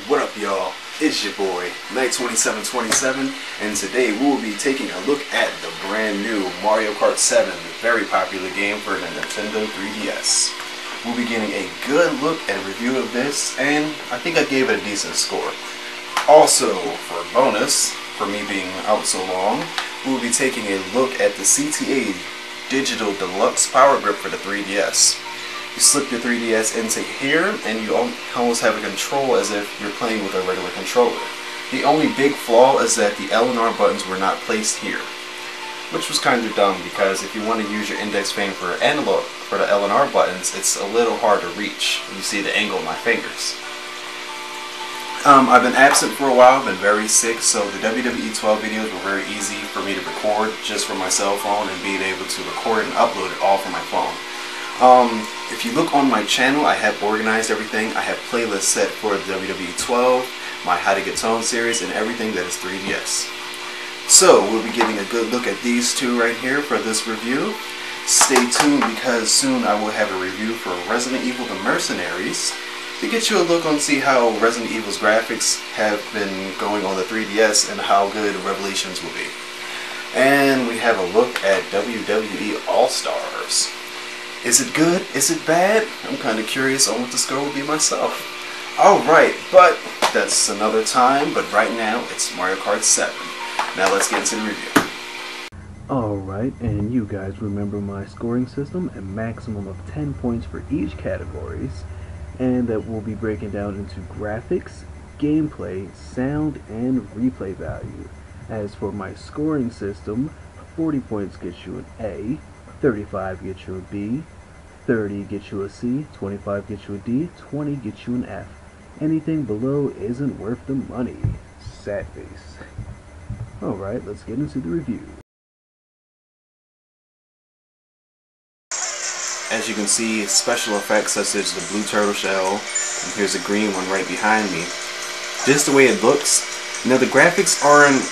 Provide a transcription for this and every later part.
What up, y'all? It's your boy, Knight2727, and today we will be taking a look at the brand new Mario Kart 7, very popular game for the Nintendo 3DS. We'll be getting a good look and review of this, and I think I gave it a decent score. Also, for a bonus, for me being out so long, we'll be taking a look at the CTA Digital Deluxe Power Grip for the 3DS. You slip your 3DS into here and you almost have a control as if you're playing with a regular controller. The only big flaw is that the L and R buttons were not placed here, which was kind of dumb because if you want to use your index finger for analog for the L and R buttons, it's a little hard to reach. You see the angle of my fingers. I've been absent for a while, I've been very sick, so the WWE 12 videos were very easy for me to record just from my cell phone and being able to record and upload it all from my phone. If you look on my channel, I have organized everything. I have playlists set for the WWE 12, my How to Get Tone series, and everything that is 3DS. So, we'll be getting a good look at these two right here for this review. Stay tuned because soon I will have a review for Resident Evil The Mercenaries to get you a look on see how Resident Evil's graphics have been going on the 3DS and how good Revelations will be. And we have a look at WWE All-Stars. Is it good? Is it bad? I'm kind of curious on what the score will be myself. Alright, but that's another time, but right now it's Mario Kart 7. Now let's get into the review. Alright, and you guys remember my scoring system, a maximum of 10 points for each categories, and that will be breaking down into graphics, gameplay, sound, and replay value. As for my scoring system, 40 points gets you an A, 35 gets you a B, 30 gets you a C, 25 gets you a D, 20 gets you an F. Anything below isn't worth the money. Sad face. Alright, let's get into the review. As you can see, special effects such as the blue turtle shell, and here's a green one right behind me. Just the way it looks. Now the graphics aren't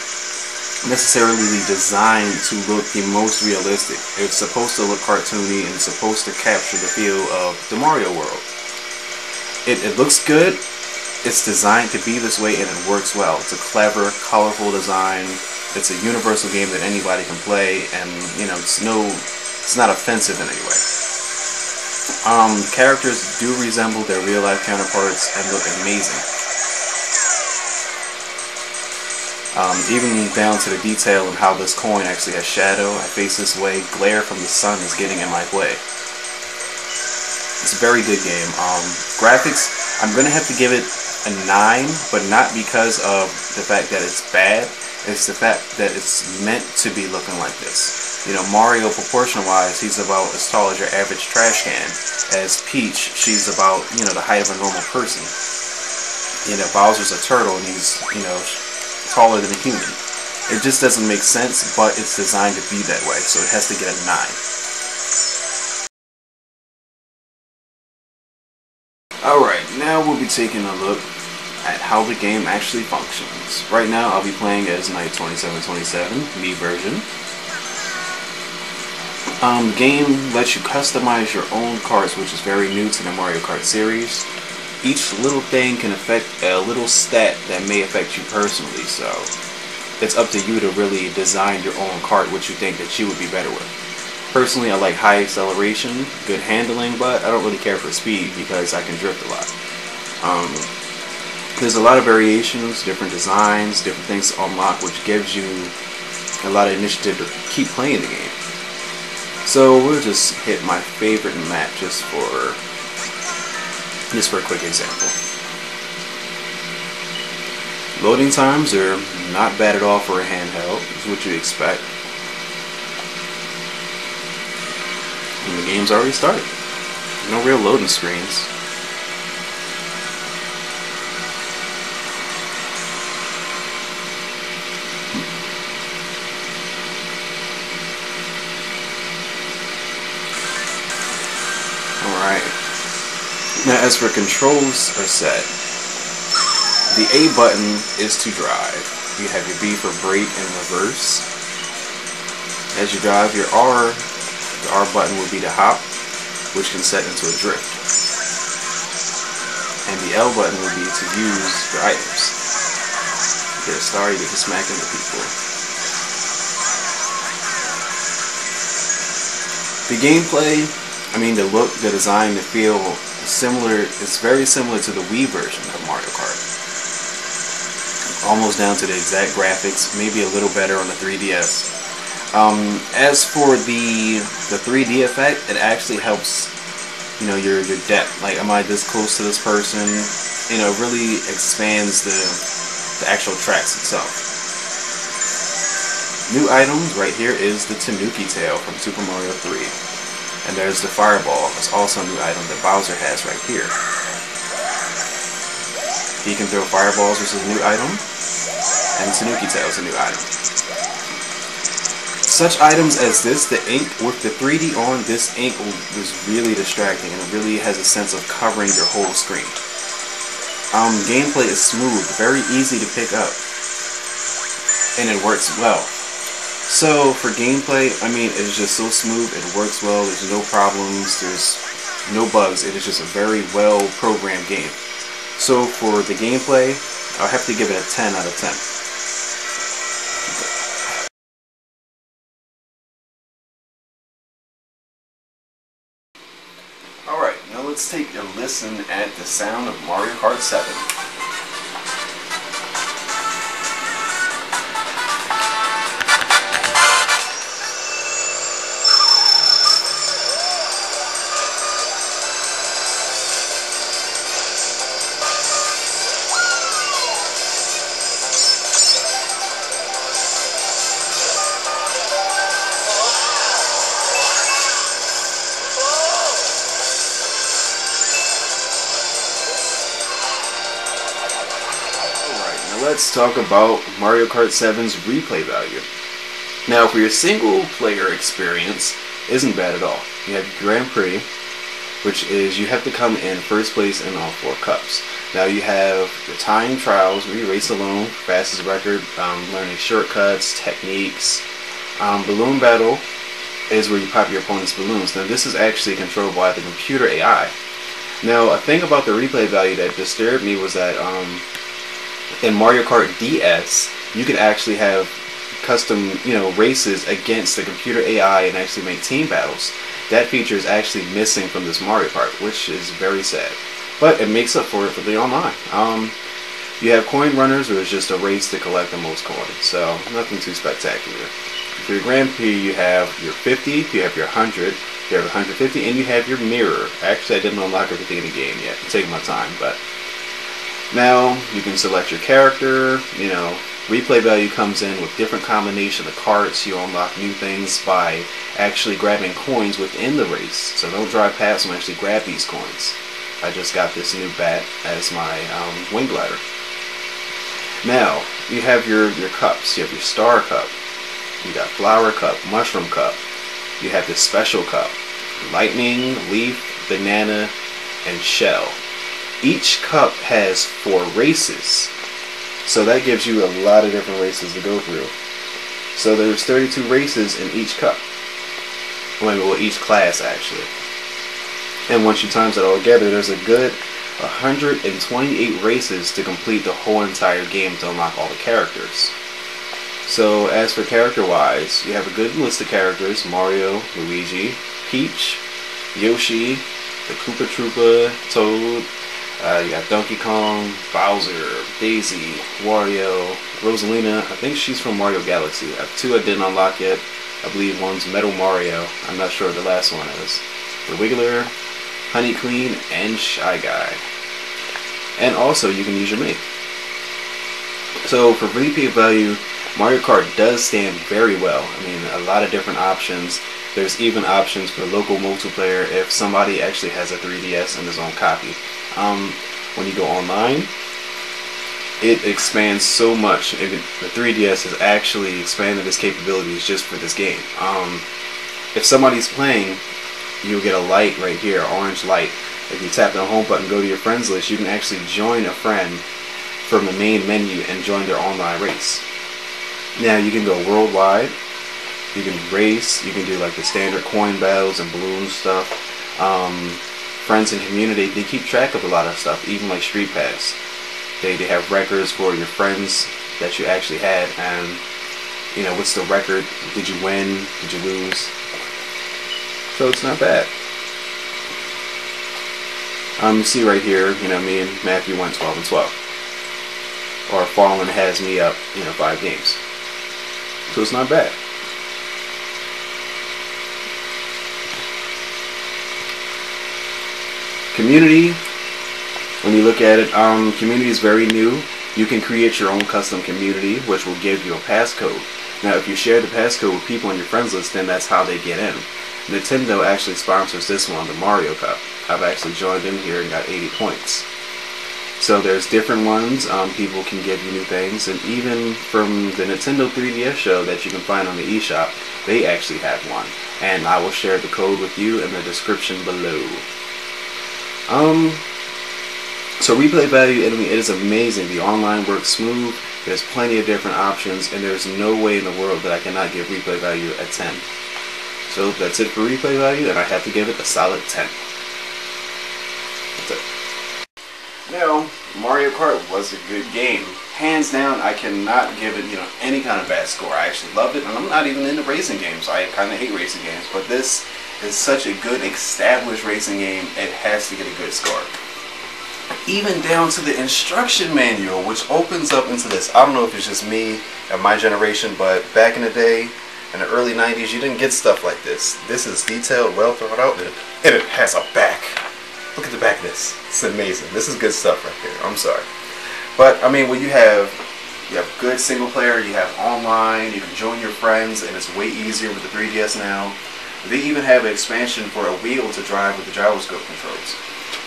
necessarily designed to look the most realistic. It's supposed to look cartoony and it's supposed to capture the feel of the Mario world. It looks good. It's designed to be this way and it works well. It's a clever, colorful design. It's a universal game that anybody can play, and you know, it's not offensive in any way. Characters do resemble their real life counterparts and look amazing. Even down to the detail of how this coin actually has shadow. I face this way, glare from the sun is getting in my way. It's a very good game. Graphics, I'm going to have to give it a 9, but not because of the fact that it's bad. It's the fact that it's meant to be looking like this. You know, Mario, proportion-wise, he's about as tall as your average trash can. As Peach, she's about, you know, the height of a normal person. You know, Bowser's a turtle and he's, you know, taller than a human. It just doesn't make sense, but it's designed to be that way, so it has to get a 9. Alright, now we'll be taking a look at how the game actually functions. Right now I'll be playing as Knight2727, me version. The game lets you customize your own karts, which is very new to the Mario Kart series. Each little thing can affect a little stat that may affect you personally, so it's up to you to really design your own kart, what you think that you would be better with. Personally, I like high acceleration, good handling, but I don't really care for speed because I can drift a lot. There's a lot of variations, different designs, different things to unlock, which gives you a lot of initiative to keep playing the game. So we'll just hit my favorite map just for a quick example. Loading times are not bad at all for a handheld, is what you expect. And the game's already started. No real loading screens. Alright. Now as for controls are set, the A button is to drive. You have your B for brake and reverse. As you drive, your R, the R button will be to hop, which can set into a drift. And the the L button would be to use your items. You get a star, you get to smack into people. The gameplay, I mean the look, the design, the feel, similar. It's very similar to the Wii version of Mario Kart. Almost down to the exact graphics, maybe a little better on the 3DS. As for the 3D effect, it actually helps, you know, your depth. Like, am I this close to this person? You know, it really expands the actual tracks itself. New items right here is the Tanuki tail from Super Mario 3. And there's the fireball. It's also a new item that Bowser has right here. He can throw fireballs, which is a new item. And Tanuki tail is a new item. Such items as this, the ink, with the 3D on, this ink was really distracting and it really has a sense of covering your whole screen. Gameplay is smooth, very easy to pick up, and it works well. So for gameplay, I mean, it's just so smooth, it works well, there's no problems, there's no bugs, it is just a very well programmed game. So for the gameplay, I'll have to give it a 10 out of 10. Alright, now let's take a listen at the sound of Mario Kart 7. Let's talk about Mario Kart 7's replay value. Now, for your single player experience, isn't bad at all. You have Grand Prix, which is you have to come in first place in all 4 cups. Now you have the time trials where you race alone, fastest record, learning shortcuts, techniques. Balloon battle is where you pop your opponent's balloons. Now this is actually controlled by the computer AI. Now a thing about the replay value that disturbed me was that in Mario Kart DS, you can actually have custom, races against the computer AI and actually make team battles. That feature is actually missing from this Mario Kart, which is very sad. But it makes up for it for the online. You have coin runners, where it's just a race to collect the most coins, so nothing too spectacular. For your Grand Prix, you have your 50, you have your 100, you have 150, and you have your mirror. Actually, I didn't unlock everything in the game yet. I'm taking my time, but now you can select your character. Replay value comes in with different combination of carts. You unlock new things by actually grabbing coins within the race. So don't drive past them, actually grab these coins. I just got this new bat as my wing glider. Now, you have your cups. You have your star cup. You got flower cup, mushroom cup. You have the special cup. Lightning, leaf, banana, and shell. Each cup has 4 races. So that gives you a lot of different races to go through. So there's 32 races in each cup. Well, each class actually. And once you times it all together, there's a good 128 races to complete the whole entire game to unlock all the characters. So as for character wise, you have a good list of characters: Mario, Luigi, Peach, Yoshi, the Koopa Troopa, Toad, you got Donkey Kong, Bowser, Daisy, Wario, Rosalina. I think she's from Mario Galaxy. I have 2 I didn't unlock yet. I believe one's Metal Mario. I'm not sure what the last one is. The Wiggler, Honey Queen, and Shy Guy. And also, you can use your Mii. So for replay value, Mario Kart does stand very well. I mean, a lot of different options. There's even options for local multiplayer if somebody actually has a 3DS and his own copy. When you go online, it expands so much. The 3DS has actually expanded its capabilities just for this game. If somebody's playing, you'll get a light right here, orange light. If you tap the home button, go to your friends list, you can actually join a friend from the main menu and join their online race. Now you can go worldwide, you can race, you can do like the standard coin battles and balloon stuff. friends and community, they keep track of a lot of stuff, even like Street Pass. They have records for your friends that you actually had, and you know, what's the record? Did you win? Did you lose? So it's not bad. You see right here, you know, me and Matthew went 12 and 12. Or Fallen has me up, you know, 5 games. So it's not bad. Community, when you look at it, community is very new. You can create your own custom community, which will give you a passcode. Now, if you share the passcode with people on your friends list, then that's how they get in. Nintendo actually sponsors this one, the Mario Cup. I've actually joined in here and got 80 points. So there's different ones. People can give you new things, and even from the Nintendo 3DS show that you can find on the eShop, they actually have one. And I will share the code with you in the description below. So replay value, I mean, it is amazing. The online works smooth. There's plenty of different options, and there's no way in the world that I cannot give replay value a 10. So that's it for replay value, and I have to give it a solid 10. That's it. Now, Mario Kart was a good game. Hands down, I cannot give it, you know, any kind of bad score. I actually loved it, and I'm not even into racing games. I kind of hate racing games, but this is such a good established racing game, it has to get a good score. Even down to the instruction manual, which opens up into this. I don't know if it's just me and my generation, but back in the day, in the early 90s, you didn't get stuff like this. This is detailed, well thought out, and it has a back. Look at the back of this. It's amazing. This is good stuff right here. I'm sorry. But, I mean, when you have good single player, you have online, you can join your friends, and it's way easier with the 3DS now. They even have an expansion for a wheel to drive with the gyroscope controls.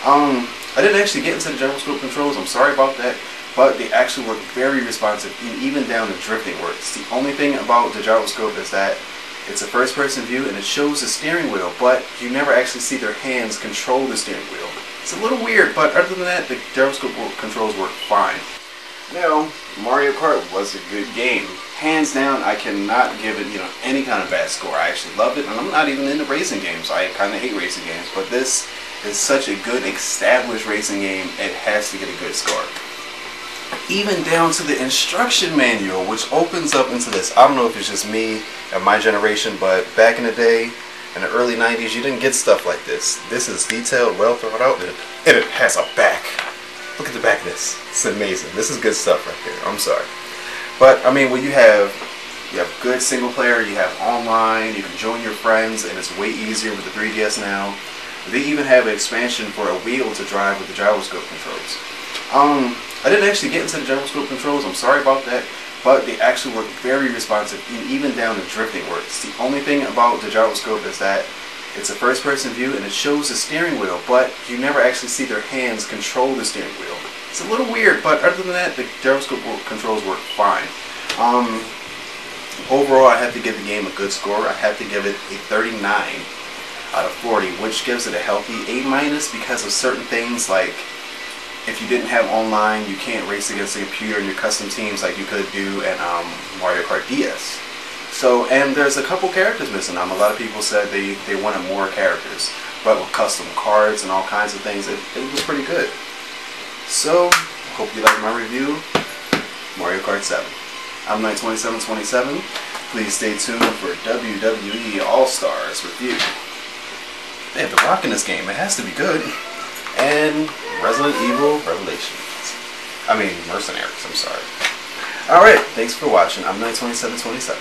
I didn't actually get into the gyroscope controls, I'm sorry about that, but they actually work very responsive, and even down to drifting works. The only thing about the gyroscope is that it's a first-person view and it shows the steering wheel, but you never actually see their hands control the steering wheel. It's a little weird, but other than that, the gyroscope controls work fine. Now, Mario Kart was a good game. Hands down, I cannot give it, you know, any kind of bad score. I actually loved it, and I'm not even into racing games. I kind of hate racing games, but this is such a good established racing game, it has to get a good score. Even down to the instruction manual, which opens up into this. I don't know if it's just me and my generation, but back in the day, in the early 90s, you didn't get stuff like this. This is detailed, well thought out, and it has a back. Look at the back of this. It's amazing. This is good stuff right here. I'm sorry. But, I mean, when you have good single player, you have online, you can join your friends, and it's way easier with the 3DS now. They even have an expansion for a wheel to drive with the gyroscope controls. I didn't actually get into the gyroscope controls, I'm sorry about that, but they actually work very responsive, and even down to drifting works. The only thing about the gyroscope is that it's a first-person view and it shows the steering wheel, but you never actually see their hands control the steering wheel. It's a little weird, but other than that, the gyroscope controls work fine. Overall, I have to give the game a good score. I have to give it a 39 out of 40, which gives it a healthy A- because of certain things like if you didn't have online, you can't race against the computer in your custom teams like you could do in Mario Kart DS. So, and there's a couple characters missing. A lot of people said they wanted more characters, but with custom cards and all kinds of things, it was pretty good. So, hope you like my review, Mario Kart 7. I'm Knight2727. Please stay tuned for WWE All-Stars review. They have The Rock in this game. It has to be good. And Resident Evil Revelations. I mean, Mercenaries, I'm sorry. Alright, thanks for watching. I'm Knight2727.